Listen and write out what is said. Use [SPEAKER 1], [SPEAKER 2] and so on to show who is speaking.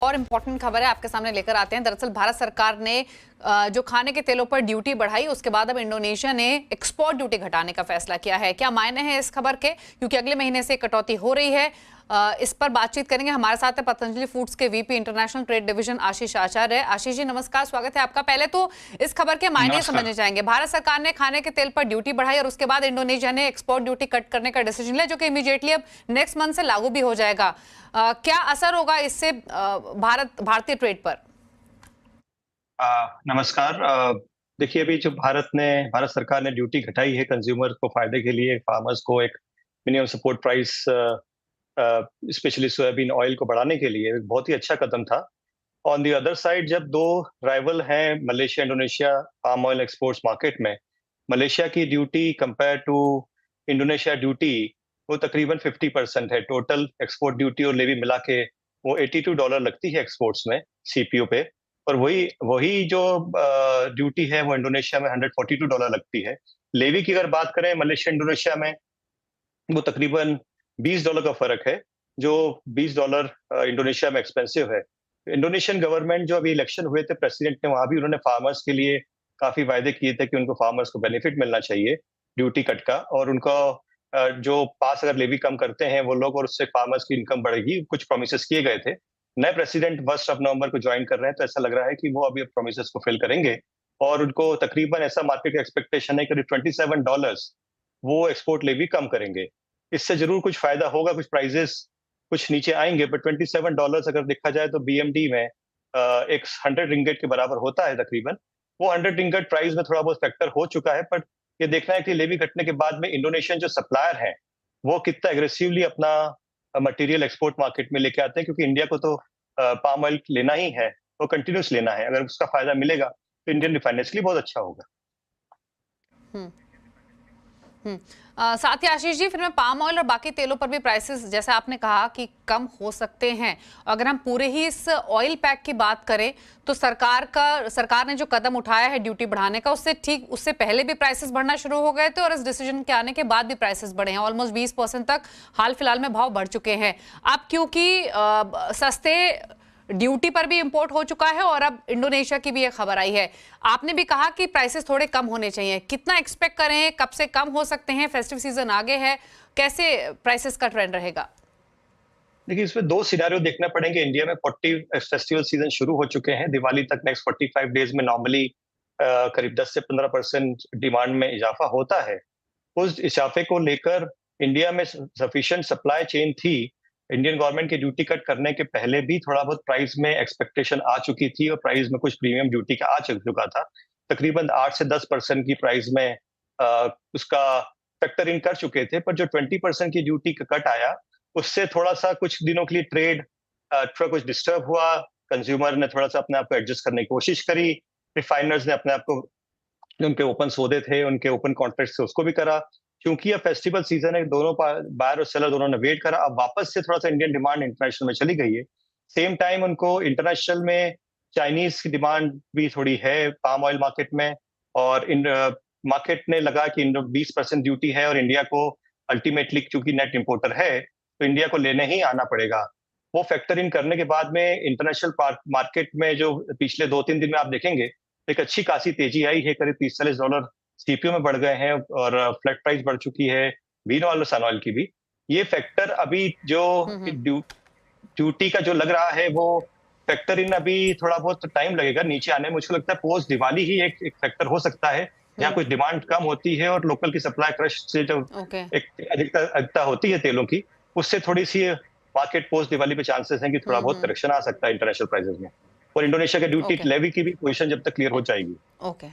[SPEAKER 1] और इम्पोर्टेंट खबर है आपके सामने लेकर आते हैं। दरअसल भारत सरकार ने जो खाने के तेलों पर ड्यूटी बढ़ाई, उसके बाद अब इंडोनेशिया ने एक्सपोर्ट ड्यूटी घटाने का फैसला किया है। क्या मायने हैं इस खबर के, क्योंकि अगले महीने से कटौती हो रही है। इस पर बातचीत करेंगे। हमारे साथ है पतंजलि फूड्स के वीपी इंटरनेशनल ट्रेड डिवीजन आशीष आचार्य। आशीष जी नमस्कार, स्वागत है आपका। पहले तो इस खबर के मायने समझने चाहेंगे। भारत सरकार ने खाने के तेल पर ड्यूटी बढ़ाई और उसके बाद इंडोनेशिया ने एक्सपोर्ट ड्यूटी कट करने का डिसीजन लिया, जो कि इमीडिएटली अब नेक्स्ट मंथ से लागू भी हो जाएगा। क्या असर होगा इससे भारतीय ट्रेड पर?
[SPEAKER 2] नमस्कार। देखिए, अभी जो भारत सरकार ने ड्यूटी घटाई है कंज्यूमर को फायदे के लिए, फार्मर्स को एक minimum support price specially soybean oil को बढ़ाने के लिए एक बहुत ही अच्छा कदम था। ऑन दी अदर साइड, जब दो राइवल हैं Malaysia Indonesia palm oil exports market में, मलेशिया की duty compare to Indonesia duty वो तकरीबन 50% है। टोटल एक्सपोर्ट ड्यूटी और लेवी मिला के वो $82 लगती है एक्सपोर्ट्स में सीपीओ पे, और वही वही जो ड्यूटी है वो इंडोनेशिया में $142 लगती है। लेवी की अगर बात करें मलेशिया इंडोनेशिया में, वो तकरीबन $20 का फर्क है, जो $20 इंडोनेशिया में एक्सपेंसिव है। इंडोनेशियन गवर्नमेंट जो अभी इलेक्शन हुए थे प्रेसिडेंट ने, वहां भी उन्होंने फार्मर्स के लिए काफी वायदे किए थे कि उनको फार्मर्स को बेनिफिट मिलना चाहिए ड्यूटी कट का, और उनको जो पास अगर लेवी कम करते हैं वो लोग, और उससे फार्मर्स की इनकम बढ़ेगी, कुछ प्रोमिस किए गए थे। नए प्रेसिडेंट 1 नवंबर को ज्वाइन कर रहे हैं, तो ऐसा लग रहा है कि वो अभी प्रोमिस को फिल करेंगे, और उनको तकरीबन ऐसा मार्केट का एक्सपेक्टेशन है कि $27 वो एक्सपोर्ट लेवी कम करेंगे। इससे जरूर कुछ फायदा होगा, कुछ प्राइजेस कुछ नीचे आएंगे, बट $27 अगर देखा जाए तो बीएमडी में एक 100 रिंगेट के बराबर होता है तकरीबन। वो 100 रिंगेट प्राइस में थोड़ा बहुत फैक्टर हो चुका है, बट ये देखना है कि लेवी घटने के बाद में इंडोनेशियन जो सप्लायर हैं वो कितना एग्रेसिवली अपना मटेरियल एक्सपोर्ट मार्केट में लेके आते हैं, क्योंकि इंडिया को तो पाम ऑयल लेना ही है, वो कंटिन्यूस लेना है। अगर उसका फायदा मिलेगा तो इंडियन रिफाइनर्स के लिए बहुत अच्छा होगा।
[SPEAKER 1] साथ ही आशीष जी, फिर मैं पाम ऑयल और बाकी तेलों पर भी प्राइसेस, जैसे आपने कहा कि कम हो सकते हैं। अगर हम पूरे ही इस ऑयल पैक की बात करें तो सरकार ने जो कदम उठाया है ड्यूटी बढ़ाने का, उससे पहले भी प्राइसेस बढ़ना शुरू हो गए थे, और इस डिसीजन के आने के बाद भी प्राइसेस बढ़े हैं। ऑलमोस्ट 20% तक हाल फिलहाल में भाव बढ़ चुके हैं। अब क्योंकि सस्ते ड्यूटी पर भी इंपोर्ट हो चुका है और अब इंडोनेशिया की भी एक खबर आई है, आपने भी कहा कि प्राइसेस थोड़े कम होने चाहिए। कितना एक्सपेक्ट करें, कब से कम हो सकते हैं? फेस्टिव सीजन आगे है, कैसे प्राइसेस का ट्रेंड रहेगा?
[SPEAKER 2] देखिए, इसमें दो सिनेरियो देखना पड़ेंगे। इंडिया में 40 फेस्टिवल सीजन शुरू हो चुके हैं। दिवाली तक नेक्स्ट 45 डेज में नॉर्मली करीब 10 से 15% डिमांड में इजाफा होता है। उस इजाफे को लेकर इंडिया में सफिशिएंट सप्लाई चेन थी। इंडियन गवर्नमेंट के ड्यूटी कट करने के पहले भी थोड़ा बहुत प्राइस में एक्सपेक्टेशन आ चुकी थी, और प्राइस में कुछ प्रीमियम ड्यूटी का आ चुका था। तकरीबन 8 से 10% की प्राइस में उसका फैक्टर इन कर चुके थे, पर जो 20% की ड्यूटी का कट आया, उससे थोड़ा सा कुछ दिनों के लिए ट्रेड थोड़ा कुछ डिस्टर्ब हुआ। कंज्यूमर ने थोड़ा सा अपने आप को एडजस्ट करने की कोशिश करी। रिफाइनर्स ने अपने आप को, जो उनके ओपन सौदे थे, उनके ओपन कॉन्ट्रैक्ट से उसको भी करा। क्योंकि अब फेस्टिवल सीजन है, दोनों बायर और सेलर दोनों ने वेट करा। अब वापस से थोड़ा सा इंडियन डिमांड इंटरनेशनल में चली गई है। सेम टाइम उनको इंटरनेशनल में चाइनीज की डिमांड भी थोड़ी है पाम ऑयल मार्केट में, और मार्केट ने लगा कि 20% ड्यूटी है और इंडिया को अल्टीमेटली, चूंकि नेट इंपोर्टर है, तो इंडिया को लेने ही आना पड़ेगा। वो फैक्टर इन करने के बाद में इंटरनेशनल मार्केट में जो पिछले 2-3 दिन में आप देखेंगे एक अच्छी खासी तेजी आई है। करीब $30-40 सीपीओ में बढ़ गए हैं, और फ्लैट प्राइस बढ़ चुकी है बीन ऑयल और सन ऑयल की भी। ये फैक्टर अभी जो ड्यूटी का जो लग रहा है, वो फैक्टर इन अभी थोड़ा बहुत टाइम लगेगा नीचे आने में। मुझको लगता है पोस्ट दिवाली ही एक फैक्टर हो सकता है, जहाँ कुछ डिमांड कम होती है और लोकल की सप्लाई क्रश से जो एक अधिकता होती है तेलों की, उससे थोड़ी सी मार्केट पोस्ट दिवाली पे चांसेस हैं कि थोड़ा बहुत करेक्शन आ सकता है इंटरनेशनल प्राइसेस में। और इंडोनेशिया के ड्यूटी लेवी की भी पोजीशन जब तक क्लियर हो जाएगी।
[SPEAKER 1] ओके।